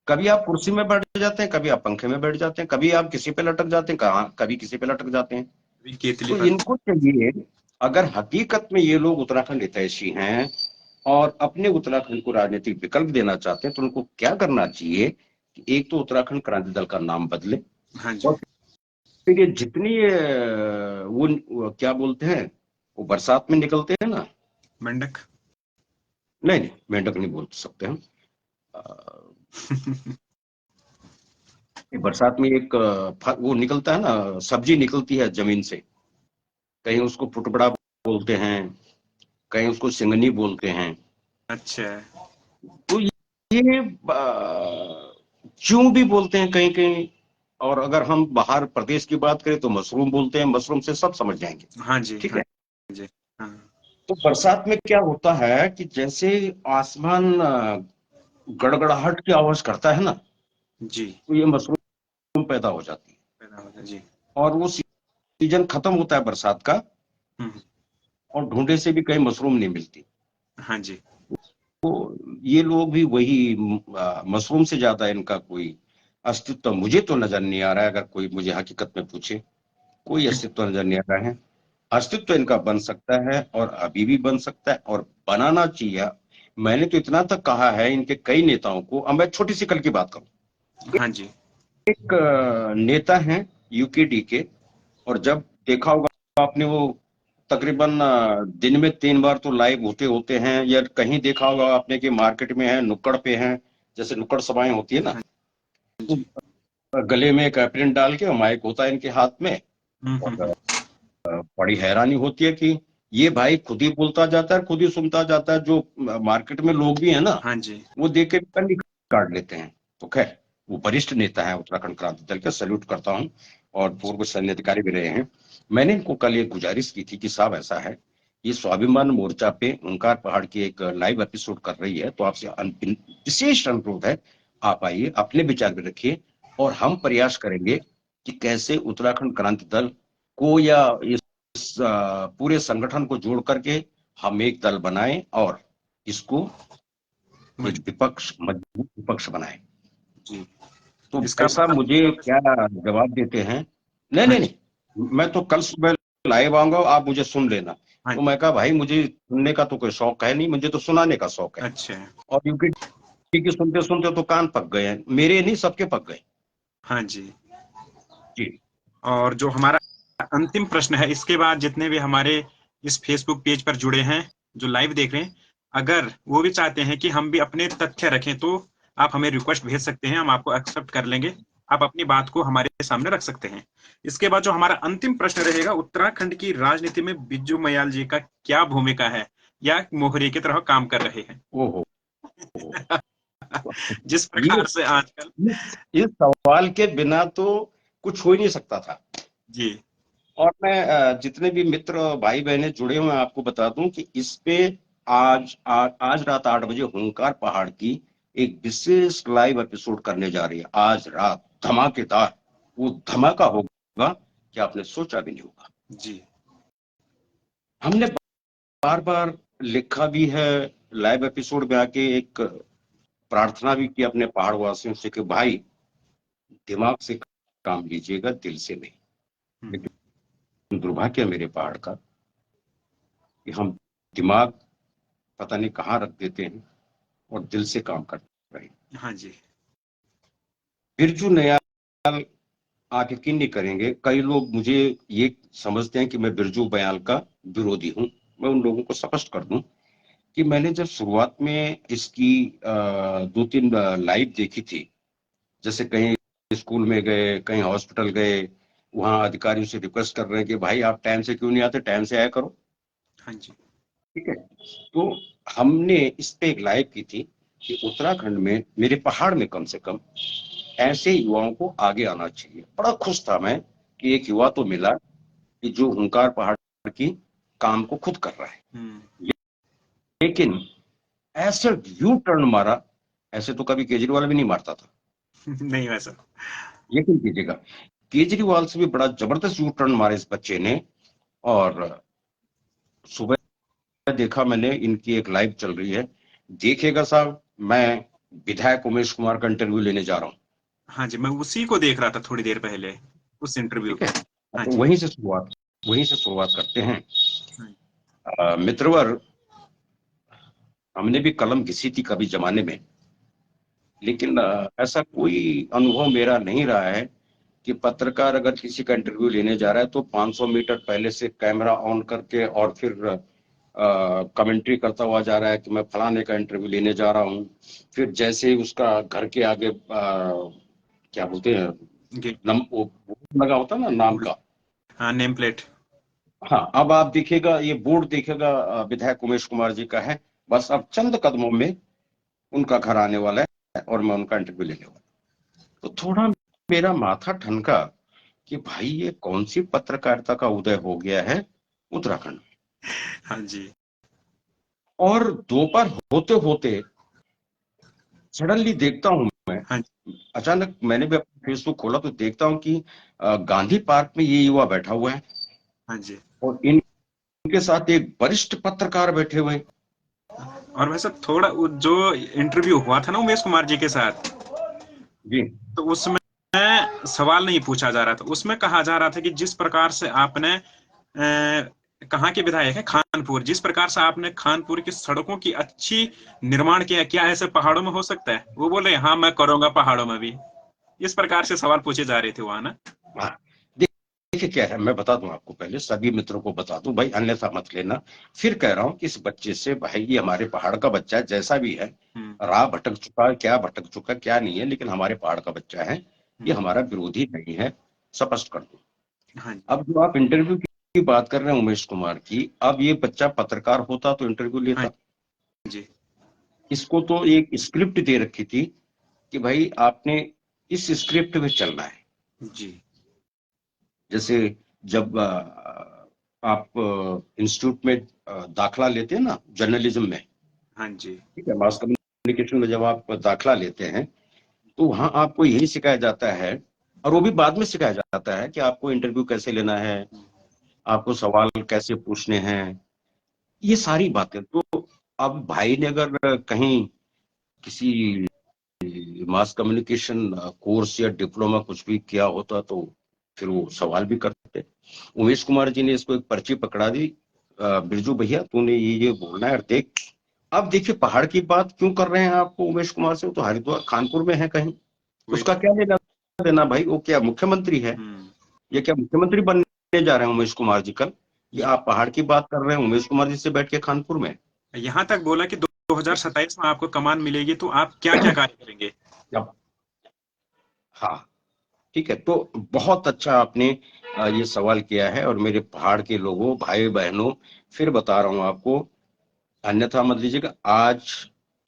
कभी आप कुर्सी में बैठ जाते हैं, कभी आप पंखे में बैठ जाते हैं, कभी आप किसी पे लटक जाते हैं, कभी किसी पे लटक जाते हैं। केतली तो पर। इनको चाहिए, अगर हकीकत में ये लोग उत्तराखंड हितैषी हैं और अपने उत्तराखंड को राजनीतिक विकल्प देना चाहते हैं, तो उनको क्या करना चाहिए कि एक तो उत्तराखंड क्रांति दल का नाम बदले, हाँ जी। और फिर ये जितनी वो क्या बोलते हैं, वो बरसात में निकलते हैं ना, मंडक। नहीं नहीं मेंढक नहीं बोल सकते हम, बरसात में एक वो निकलता है ना, सब्जी निकलती है जमीन से, कहीं उसको फुटबड़ा बोलते हैं, कहीं उसको सिंगनी बोलते हैं। अच्छा। तो ये क्यों भी बोलते हैं कहीं कहीं। और अगर हम बाहर प्रदेश की बात करें तो मशरूम बोलते हैं, मशरूम से सब समझ जाएंगे। हाँ जी। ठीक हाँ है, जी। हाँ तो बरसात में क्या होता है कि जैसे आसमान गड़गड़ाहट की आवाज करता है ना, जी। तो ये मशरूम पैदा हो जाती है। पैदा होता है जी। और वो सीजन खत्म होता है बरसात का, हम्म। और ढूंढे से भी कहीं मशरूम नहीं मिलती। हाँ जी। तो ये लोग भी वही मशरूम से ज्यादा इनका कोई अस्तित्व मुझे तो नजर नहीं आ रहा है। अगर कोई मुझे हकीकत में पूछे, कोई अस्तित्व नजर नहीं आ रहा है। अस्तित्व इनका बन सकता है और अभी भी बन सकता है और बनाना चाहिए। मैंने तो इतना तक कहा है इनके कई नेताओं को। अब मैं छोटी सी कल की बात करूं, हाँ जी। एक नेता हैं यूकेडी के, और जब देखा होगा आपने, वो तकरीबन दिन में 3 बार तो लाइव होते होते हैं, या कहीं देखा होगा आपने कि मार्केट में है, नुक्कड़ पे हैं, जैसे नुक्कड़ सभाएं होती है ना, हाँ तो जी। गले में एक एप्रिन डाल के माइक होता है इनके हाथ में, और हम्म। बड़ी हैरानी होती है कि ये भाई खुद ही बोलता जाता है, खुद ही सुनता जाता है। जो मार्केट में लोग भी है ना, हाँ जी। वो देख के कंडी काट लेते हैं। तो खैर, वो वरिष्ठ नेता है उत्तराखंड क्रांति दल के, सैल्यूट करता हूँ, और पूर्व सैन्य अधिकारी भी रहे हैं। मैंने इनको कल एक गुजारिश की थी कि साहब ऐसा है, ये स्वाभिमान मोर्चा पे ओंकार पहाड़ की एक लाइव एपिसोड कर रही है, तो आपसे विशेष अनुरोध है, आप आइए, अपने विचार भी रखिए, और हम प्रयास करेंगे कि कैसे उत्तराखंड क्रांति दल को या इस पूरे संगठन को जोड़ करके हम एक दल बनाएं और इसको एक विपक्ष, मजबूत विपक्ष बनाए। जी। तो इसका ऐसा मतलब मुझे क्या जवाब देते हैं? नहीं हाँ नहीं जी। नहीं, मैं तो कल सुबह लाइव आऊंगा, आप मुझे सुन लेना। हाँ तो जी। मैं कहा भाई मुझे सुनने का तो कोई शौक है नहीं, मुझे तो सुनाने का शौक है। अच्छा। और यूपी की सुनते सुनते तो कान पक गए हैं, मेरे नहीं सबके पक गए। हाँ जी। जी। और जो हमारा अंतिम प्रश्न है, इसके बाद जितने भी हमारे इस फेसबुक पेज पर जुड़े हैं, जो लाइव देख रहे हैं, अगर वो भी चाहते हैं कि हम भी अपने तथ्य रखें, तो आप हमें रिक्वेस्ट भेज सकते हैं, हम आपको एक्सेप्ट कर लेंगे। आप अपनी बात को हमारे सामने रख सकते हैं। इसके बाद जो हमारा अंतिम प्रश्न रहेगा, उत्तराखंड की राजनीति में बिज्जू मयाल जी का क्या भूमिका है, या मोहरे की तरह काम कर रहे हैं? ओहो। जिस ये प्रकार से आजकल। इस सवाल के बिना तो कुछ हो ही नहीं सकता था। जी। और मैं जितने भी मित्र भाई बहने जुड़े हुए हैं, आपको बता दूं कि इस पे आज रात 8 बजे हुंकार पहाड़ की एक विशेष लाइव एपिसोड करने जा रही है। आज रात धमाकेदार, वो धमाका होगा कि आपने सोचा भी नहीं होगा। जी। हमने बार बार लिखा भी है, लाइव एपिसोड में आके एक प्रार्थना भी की अपने पहाड़ वासियों से कि भाई दिमाग से काम लीजिएगा, दिल से नहीं। हम्म। लेकिन दुर्भाग्य है मेरे पहाड़ का कि हम दिमाग पता नहीं कहाँ रख देते हैं और दिल से काम करते रहे। हाँ जी। बिरजू नयाल आप यकीन नहीं करेंगे, कई लोग मुझे ये समझते हैं कि मैं बिरजू बयाल का विरोधी हूं। मैं उन लोगों को स्पष्ट कर दूं कि मैंने जब शुरुआत में इसकी 2-3 लाइव देखी थी, जैसे कहीं स्कूल में गए, कहीं हॉस्पिटल गए, वहां अधिकारियों से रिक्वेस्ट कर रहे हैं कि भाई आप टाइम से क्यों नहीं आते, टाइम से आया करो। हाँ जी। ठीक है। तो हमने इस पे एक लाइव की थी कि उत्तराखंड में, मेरे पहाड़ में कम से कम ऐसे युवाओं को आगे आना चाहिए। बड़ा खुश था मैं कि एक युवा तो मिला कि जो हुंकार पहाड़ की काम को खुद कर रहा है। लेकिन ऐसे यू टर्न मारा, ऐसे तो कभी केजरीवाल भी नहीं मारता था। नहीं वैसा। यकीन कीजिएगा, केजरीवाल से भी बड़ा जबरदस्त यू टर्न मारा इस बच्चे ने। और सुबह देखा मैंने, इनकी एक लाइव चल रही है, देखिएगा साहब, मैं विधायक उमेश कुमार का इंटरव्यू लेने जा रहा हूँ। हाँ जी, मैं उसी को देख रहा था थोड़ी देर पहले, उस इंटरव्यू ठीक को। है, हाँ तो जी। वहीं से शुरुआत करते हैं। हाँ। मित्रवर, हमने भी कलम घिसी थी कभी जमाने में, लेकिन ऐसा कोई अनुभव मेरा नहीं रहा है कि पत्रकार अगर किसी का इंटरव्यू लेने जा रहा है तो 500 मीटर पहले से कैमरा ऑन करके और फिर कमेंट्री करता हुआ जा रहा है कि मैं फलाने का इंटरव्यू लेने जा रहा हूँ। फिर जैसे ही उसका घर के आगे क्या बोलते हैं, गेट। वो बोर्ड लगा होता है ना नाम का। हाँ, नेम प्लेट। हाँ, अब आप देखिएगा, ये बोर्ड देखिएगा विधायक उमेश कुमार जी का है। बस अब चंद कदमों में उनका घर आने वाला है और मैं उनका इंटरव्यू लेने वाला हूं। तो थोड़ा मेरा माथा ठनका कि भाई ये कौन सी पत्रकारिता का उदय हो गया है उत्तराखंड में। हाँ जी। और दोपहर होते होते सडनली देखता हूं मैं, हाँ जी। अचानक मैंने भी अपना फेसबुक खोला तो देखता हूं कि गांधी पार्क में ये युवा बैठा हुआ है हाँ जी। और इनके साथ एक वरिष्ठ पत्रकार बैठे हुए हैं। और वैसे थोड़ा जो इंटरव्यू हुआ था ना उमेश कुमार जी के साथ, जी। तो उसमें सवाल नहीं पूछा जा रहा था, उसमें कहा जा रहा था कि जिस प्रकार से आपने कहाँ के विधायक है, खानपुर, जिस प्रकार से आपने खानपुर की सड़कों की अच्छी निर्माण किया, क्या ऐसे पहाड़ों में हो सकता है? वो बोले हाँ मैं करूंगा पहाड़ों में भी। इस प्रकार से सवाल पूछे जा रहे थे वहां ना। हाँ, देखिए क्या है, मैं बता दूं आपको, पहले सभी मित्रों को बता दूं भाई, अन्यथा मत लेना। फिर कह रहा हूं कि इस बच्चे से, भाई ये हमारे पहाड़ का बच्चा है, जैसा भी है, हम्म। राह भटक चुका है, क्या भटक चुका क्या नहीं है, लेकिन हमारे पहाड़ का बच्चा है। ये हमारा विरोधी नहीं है, स्पष्ट कर दूं। हाँ जी, अब जो आप इंटरव्यू की बात कर रहे हैं उमेश कुमार की, अब ये बच्चा पत्रकार होता तो इंटरव्यू हाँ लेता। जी, इसको तो एक स्क्रिप्ट दे रखी थी कि भाई आपने इस स्क्रिप्ट में चलना है। जी, जैसे जब आप इंस्टीट्यूट में दाखला लेते हैं ना जर्नलिज्म में, हाँ जी, ठीक है, मास कम्युनिकेशन में जब आप दाखला लेते हैं तो वहां आपको यही सिखाया जाता है, और वो भी बाद में सिखाया जाता है कि आपको इंटरव्यू कैसे लेना है, आपको सवाल कैसे पूछने हैं, ये सारी बातें। तो अब भाई ने अगर कहीं किसी मास कम्युनिकेशन कोर्स या डिप्लोमा कुछ भी किया होता तो फिर वो सवाल भी करते। उमेश कुमार जी ने इसको एक पर्ची पकड़ा दी, बिरजू भैया तूने ये बोलना है, और देख अब देखिए पहाड़ की बात क्यों कर रहे हैं आपको उमेश कुमार से, वो तो हरिद्वार कानपुर में है कहीं, वही उसका तो। क्या लेना देना भाई, वो क्या मुख्यमंत्री है, ये क्या मुख्यमंत्री बनने जा रहे हैं उमेश कुमार जी कल, ये ये- आप पहाड़ की बात कर रहे हैं उमेश कुमार जी से बैठ के कानपुर में। यहाँ तक बोला कि 2027 में आपको कमान मिलेगी तो आप क्या क्या कार्य करेंगे। अब हाँ ठीक है, तो बहुत अच्छा आपने ये सवाल किया है, और मेरे पहाड़ के लोगों भाई बहनों फिर बता रहा हूं आपको, अन्यथा मत लीजिएगा। आज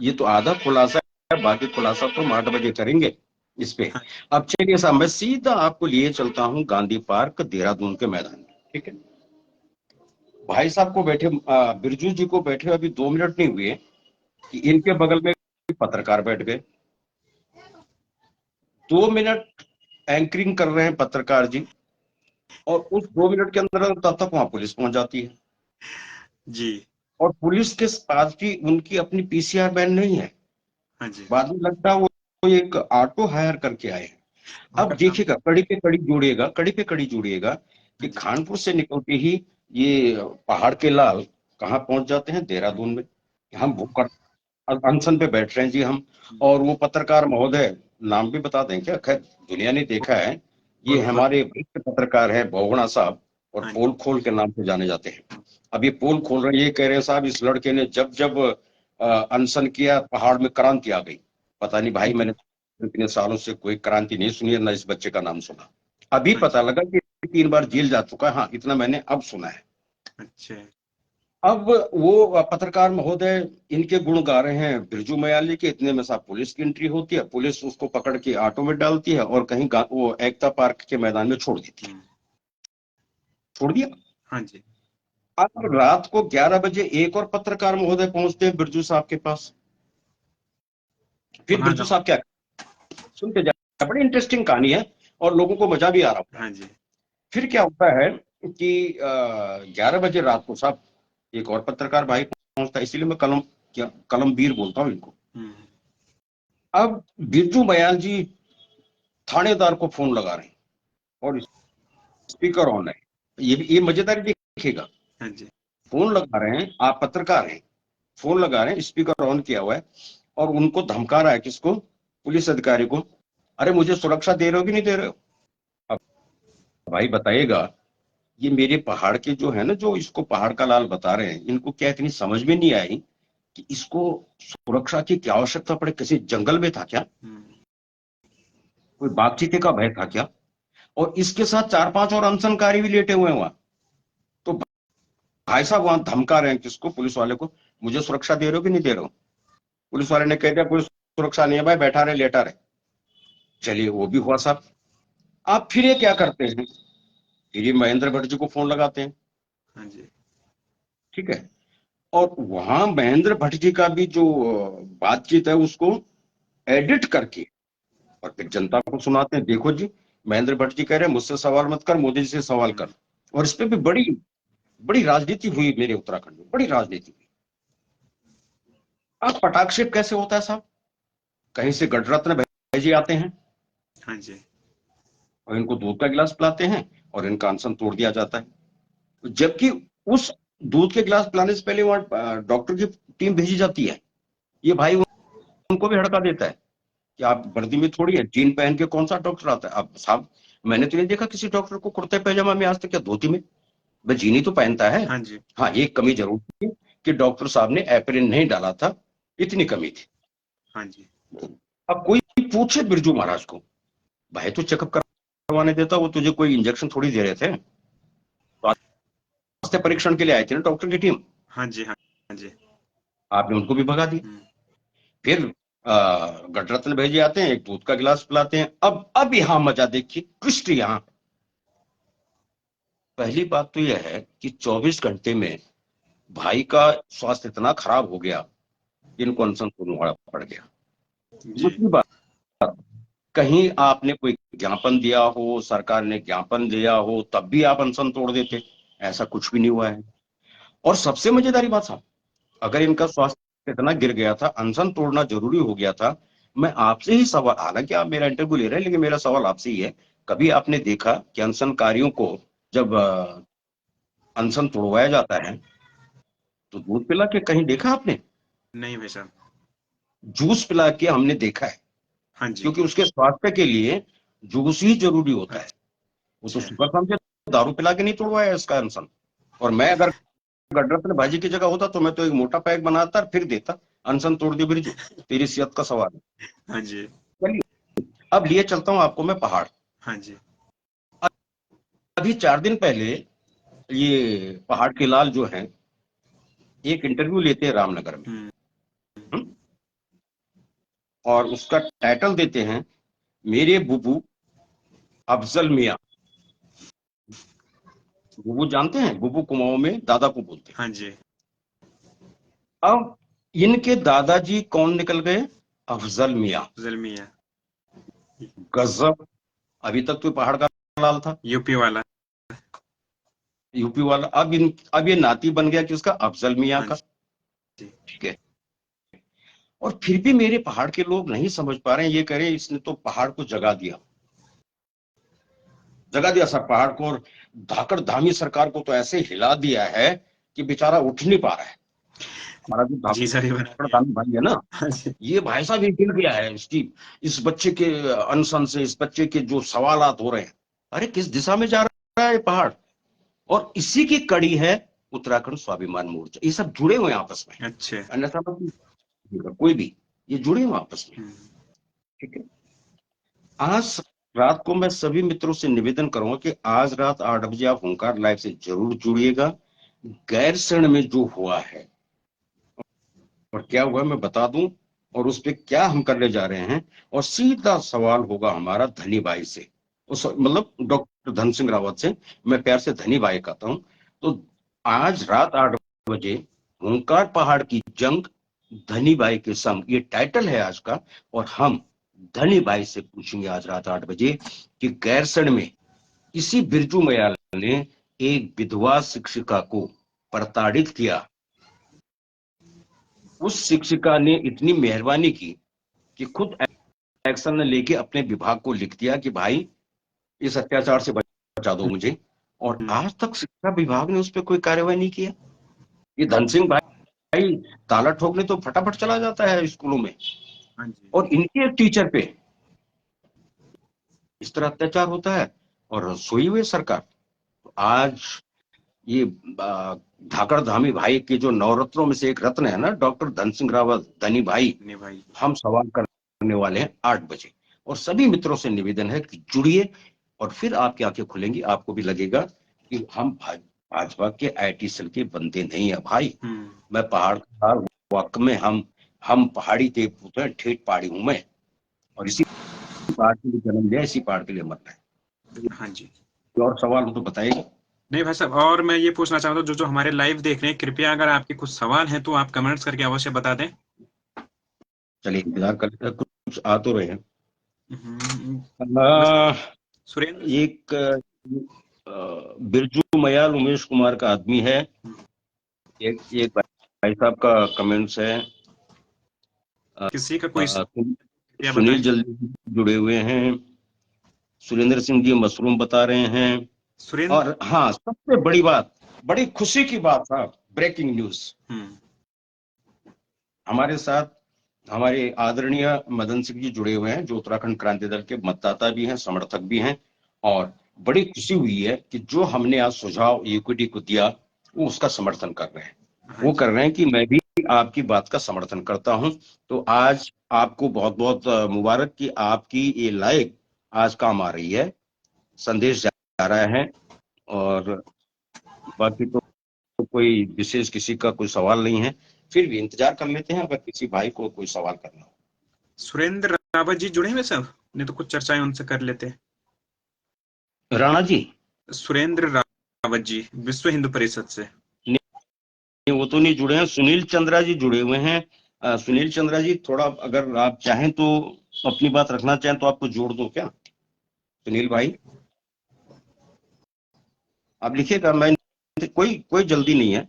ये तो आधा खुलासा है, बाकी खुलासा तो हम 8 बजे करेंगे इस पे। हाँ, अब चलिए साहब, मैं सीधा आपको लिए चलता हूँ गांधी पार्क देहरादून के मैदान में, ठीक है। भाई साहब को बैठे बिरजू जी को बैठे अभी 2 मिनट नहीं हुए कि इनके बगल में पत्रकार बैठ गए। 2 मिनट एंकरिंग कर रहे हैं पत्रकार जी, और उस 2 मिनट के अंदर तब तक वहां पुलिस पहुंच जाती है, जी, और पुलिस के पास भी उनकी अपनी पीसीआर वैन नहीं है। हाँ जी, बाद में लगता है वो एक ऑटो हायर करके आए हैं। बहुत अब खतरनाक। देखिएगा, कड़ी पे कड़ी जोड़िएगा, कड़ी पे कड़ी जोड़िएगा कि हाँ जी, खानपुर से निकलते ही ये पहाड़ के लाल कहाँ पहुंच जाते हैं, देहरादून में। हम भूख अनशन पे बैठ रहे हैं जी हम, और वो पत्रकार महोदय, नाम भी बता दें क्या, खैर दुनिया ने देखा है, ये बहुत बहुत। हमारे वरिष्ठ पत्रकार हैं बहुगुणा साहब, और हाँ जी, पोल खोल के नाम से जाने जाते हैं। अब ये पोल खोल रहे हैं, ये कह रहे हैं साहब इस लड़के ने जब जब अनशन किया पहाड़ में क्रांति आ गई। पता नहीं भाई, मैंने इतने सालों से कोई क्रांति नहीं सुनी है, ना इस बच्चे का नाम सुना। अभी हाँ पता जी, लगा कि 3 बार जेल जा चुका है, हाँ इतना मैंने अब सुना है। अच्छा, अब वो पत्रकार महोदय इनके गुण गा रहे हैं बिरजू मयाली के, इतने में साहब पुलिस की एंट्री होती है, पुलिस उसको पकड़ के ऑटो में डालती है और कहीं वो एकता पार्क के मैदान में छोड़ देती है। छोड़ दिया। हाँ जी, अब रात को 11 बजे एक और पत्रकार महोदय पहुंचते हैं बिरजू साहब के पास। फिर पुनः बिरजू साहब क्या, सुनते जाए, बड़ी इंटरेस्टिंग कहानी है और लोगों को मजा भी आ रहा होता है। हाँ जी, फिर क्या होता है कि 11 बजे रात को साहब एक और पत्रकार भाई पहुंचता है, इसीलिए मैं कलमवीर बोलता हूँ इनको। अब बिरजू बयाल जी थानेदार को फोन लगा रहे हैं और स्पीकर ऑन है, ये मजेदारी देखिएगा। हाँ जी, फोन लगा रहे हैं, आप पत्रकार हैं, फोन लगा रहे हैं, स्पीकर ऑन किया हुआ है, और उनको धमका रहा है किसको, पुलिस अधिकारी को, अरे मुझे सुरक्षा दे रहे हो कि नहीं दे रहे हो। अब भाई बताइएगा, ये मेरे पहाड़ के जो है ना, जो इसको पहाड़ का लाल बता रहे हैं, इनको क्या इतनी समझ में नहीं आई कि इसको सुरक्षा की क्या आवश्यकता पड़े, किसी जंगल में था क्या, कोई बातचीत का भय था क्या, और इसके साथ 4-5 और अनशनकारी भी लेटे हुए हैं वहां। तो भाई साहब वहां धमका रहे हैं किसको, पुलिस वाले को, मुझे सुरक्षा दे रहे हो कि नहीं दे रहे हो। पुलिस वाले ने कह दिया पुलिस सुरक्षा नहीं है भाई, बैठा रहे लेटा रहे। चलिए वो भी हुआ साहब। आप फिर ये क्या करते हैं, फिर ये महेंद्र भट्ट जी को फोन लगाते हैं, हाँ जी, ठीक है, और वहां महेंद्र भट्ट जी का भी जो बातचीत है उसको एडिट करके और फिर जनता को सुनाते हैं, देखो जी महेंद्र भट्ट जी कह रहे हैं मुझसे सवाल मत कर, मोदी जी से सवाल कर। और इस पे भी बड़ी बड़ी राजनीति हुई मेरे उत्तराखंड में, बड़ी राजनीति हुई। अब पटाक्षेप कैसे होता है साहब, कहीं से गणरत्न भेजी आते हैं हाँ जी, और इनको दूध का गिलास पिलाते हैं और इनका अनशन तोड़ दिया जाता है, जबकि उस दूध के गिलास पिलाने से पहले वहां डॉक्टर की टीम भेजी जाती है। ये भाई उनको भी हड़का देता है कि आप वर्दी में थोड़ी है, जीन पहन के कौन सा डॉक्टर आता है। अब साहब मैंने तो नहीं देखा किसी डॉक्टर को कुर्ते पैजामा में आज तक, क्या धोती में, वह जीनी तो पहनता है। हाँ जी, हाँ एक कमी जरूर थी कि डॉक्टर साहब ने एप्रिन नहीं डाला था, इतनी कमी थी। हाँ जी, अब कोई पूछे बिरजू महाराज को भाई तो चेकअप करवाने देता, वो तुझे कोई इंजेक्शन थोड़ी दे रहे थे। स्वास्थ्य परीक्षण के लिए आई थी ना डॉक्टर की टीम, हाँ जी, हाँ जी। आपने उनको भी भगा दिया। फिर गटरत्न भेजे आते हैं, एक दूध का गिलास पिलाते हैं। अब यहां मजा देखिए, ट्विस्ट यहां। पहली बात तो यह है कि 24 घंटे में भाई का स्वास्थ्य इतना खराब हो गया, इनको अनशन सुनवाना पड़ गया। जी। दूसरी बात, कहीं आपने कोई ज्ञापन दिया हो, सरकार ने ज्ञापन दिया हो, तब भी आप अनशन तोड़ देते। ऐसा कुछ भी नहीं हुआ है। और सबसे मजेदारी बात साहब, अगर इनका स्वास्थ्य इतना गिर गया था, अनशन तोड़ना जरूरी हो गया था, मैं आपसे ही सवाल, हालांकि आप मेरा इंटरव्यू ले रहे हैं, लेकिन मेरा सवाल आपसे ही है, कभी आपने देखा कि अनशनकारियों को जब अनशन तोड़वाया जाता है तो दूध पिला के कहीं देखा आपने? नहीं भाई साहब। जूस पिला के हमने देखा है, हाँ जी। क्योंकि उसके स्वास्थ्य के लिए जूस ही जरूरी होता है। वो तो अच्छा। सुबह शाम के दारू पिला के नहीं तोड़वाया इसका अनशन। और मैं अगर गडरत्न भाजी की जगह होता तो मैं तो एक मोटा पैक बनाता और फिर देता, अनशन तोड़ दे बिरजू, तेरी सेहत का सवाल है। हाँ जी। चलिए, अब लिए चलता हूं आपको मैं पहाड़। हाँ जी। अभी 4 दिन पहले ये पहाड़ के लाल जो हैं एक इंटरव्यू लेते हैं रामनगर में। और उसका टाइटल देते हैं, मेरे बुबू अफजल मियां। बुबू जानते हैं, बुबू कुमाऊं में दादा को बोलते हैं। हाँ जी। अब इनके दादाजी कौन निकल गए? अफजल मियां। जलमिया। गजब। अभी तक तो पहाड़ का लाल था, यूपी वाला। यूपी वाला। अब ये नाती बन गया किसका? अफजल मियां हाँ का। जी। ठीक है। और फिर भी मेरे पहाड़ के लोग नहीं समझ पा रहे हैं, ये कह रहे हैं इसने तो पहाड़ को जगा दिया, जगा दिया सर पहाड़ को। और धाकड़ धामी सरकार को तो ऐसे हिला दिया है कि बेचारा उठ नहीं पा रहा है। हमारा जो जी सर, ये बना धाकड़ दिया। धामी भाई है ना, हाँ जी। ये भाई साहब ये हिल गया है इसकी, इस बच्चे के अनशन से, इस बच्चे के जो सवालात हो रहे हैं। अरे किस दिशा में जा रहा है ये पहाड़? और इसी की कड़ी है उत्तराखंड स्वाभिमान मोर्चा। ये सब जुड़े हुए हैं आपस में, अच्छे। अन्यथा कोई भी, ये जुड़े हुए आपस में। ठीक है। आज रात को मैं सभी मित्रों से निवेदन करूंगा कि आज रात 8 बजे आप होंकार लाइव से जरूर जुड़िएगा। गैरसैंण में जो हुआ है और क्या हुआ मैं बता दूं, और उस पर क्या हम करने जा रहे हैं। और सीधा सवाल होगा हमारा धनी भाई से, उस मतलब डॉक्टर धन सिंह रावत से। मैं प्यार से धनी भाई कहता हूं। तो आज रात 8 बजे ओंकार पहाड़ की जंग धनी भाई के संग, ये टाइटल है आज का। और हम धनी भाई से पूछेंगे आज रात 8 बजे कि गैरसैंण में इसी बिरजू मयाल ने एक विधवा शिक्षिका को प्रताड़ित किया। उस शिक्षिका ने इतनी मेहरबानी की कि खुद एक्शन लेके अपने विभाग को लिख दिया कि भाई इस अत्याचार से बचा दो मुझे। और आज तक शिक्षा विभाग ने उस पर कोई कार्रवाई नहीं किया। ये धन सिंह भाई ताला ठोकने तो फटाफट चला जाता है स्कूलों में, हाँ जी। और इनके टीचर पे इस तरह अत्याचार होता है और सोई हुई सरकार। तो आज ये धाकड़ धामी भाई के जो नवरत्नों में से एक रत्न है ना, डॉक्टर धन सिंह रावत धनी भाई, भाई। हम सवाल करने वाले हैं 8 बजे। और सभी मित्रों से निवेदन है कि जुड़िए, और फिर आपकी आंखें खुलेंगी, आपको भी लगेगा कि हम भाजपा के आईटी सेल के बंदे नहीं है भाई। मैं पहाड़ का वाक में हम पहाड़ी देवपूत हैं, ठेठ पहाड़ी हूं मैं, और इसी पहाड़ के लिए जन्म लिया, इसी पहाड़ के लिए मरना है। हाँ जी। और सवाल हो तो बताइएगा। नहीं भाई साहब, और मैं ये पूछना चाहता हूँ, जो जो हमारे लाइव देख रहे हैं, कृपया अगर आपके कुछ सवाल हैं तो आप कमेंट्स करके अवश्य बता दें। चलिए इंतजार करते हैं, कुछ आ तो रहे हैं। सुरेंद्र। एक बिरजू मयाल उमेश कुमार का आदमी है। एक भाई साहब का कमेंट्स है, किसी का कोई सुनील जल्दी जुड़े हुए हैं। सुरेंद्र सिंह जी मशरूम बता रहे हैं। सुरेंद्र। और हाँ, सबसे बड़ी बात, बड़ी खुशी की बात साहब, ब्रेकिंग न्यूज। हमारे साथ हमारे आदरणीय मदन सिंह जी जुड़े हुए हैं, जो उत्तराखंड क्रांति दल के मतदाता भी हैं, समर्थक भी हैं। और बड़ी खुशी हुई है कि जो हमने आज सुझाव इक्विटी को दिया, वो उसका समर्थन कर रहे हैं। वो कर रहे हैं कि मैं भी आपकी बात का समर्थन करता हूं। तो आज आपको बहुत बहुत मुबारक कि आपकी ये लाइव आज काम आ रही है, संदेश जा रहा है। और बाकी तो कोई विशेष किसी का कोई सवाल नहीं है, फिर भी इंतजार कर लेते हैं अगर किसी भाई को कोई सवाल करना हो। सुरेंद्र रावत जी जुड़े हुए सब, नहीं तो कुछ चर्चाएं उनसे कर लेते हैं। राणा जी? सुरेंद्र रावत जी विश्व हिंदू परिषद से। नहीं, वो तो नहीं जुड़े हैं। सुनील चंद्रा जी जुड़े हुए हैं। सुनील चंद्रा जी, थोड़ा अगर आप चाहें तो अपनी बात रखना चाहें तो आपको जोड़ दो क्या सुनील भाई? आप लिखिएगा, मैं कोई कोई जल्दी नहीं है।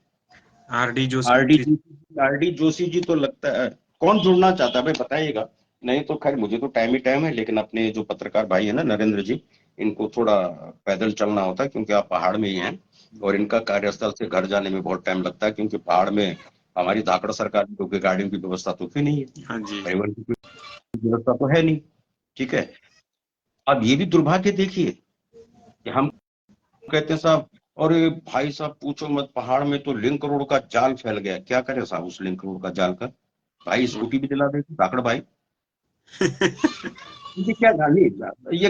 RD RD Joshi. RD Joshi ji तो लगता है, कौन जुड़ना चाहता है भाई बताइएगा। नहीं तो खैर मुझे तो टाइम ही टाइम है, लेकिन अपने जो पत्रकार भाई है ना नरेंद्र जी, इनको थोड़ा पैदल चलना होता है क्योंकि आप पहाड़ में ही हैं, और इनका कार्यस्थल से घर जाने में बहुत टाइम लगता है क्योंकि पहाड़ में हमारी धाकड़ सरकार की क्योंकि गाड़ियों की व्यवस्था तो फिर नहीं है, हाँ जी। परिवहन की कोई व्यवस्था तो है नहीं। ठीक है, अब ये भी दुर्भाग्य देखिए कि हम कहते हैं साहब, और ये भाई साहब पूछो मत, पहाड़ में तो लिंक रोड का जाल फैल गया। क्या करें साहब उस लिंक रोड का जाल का? भाई स्कूटी भी दिला दे धाकड़ भाई। ये क्या गाली? ये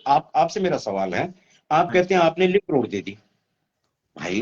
आपसे मेरा सवाल है, आप कहते हैं आपने लिंक रोड दे दी, भाई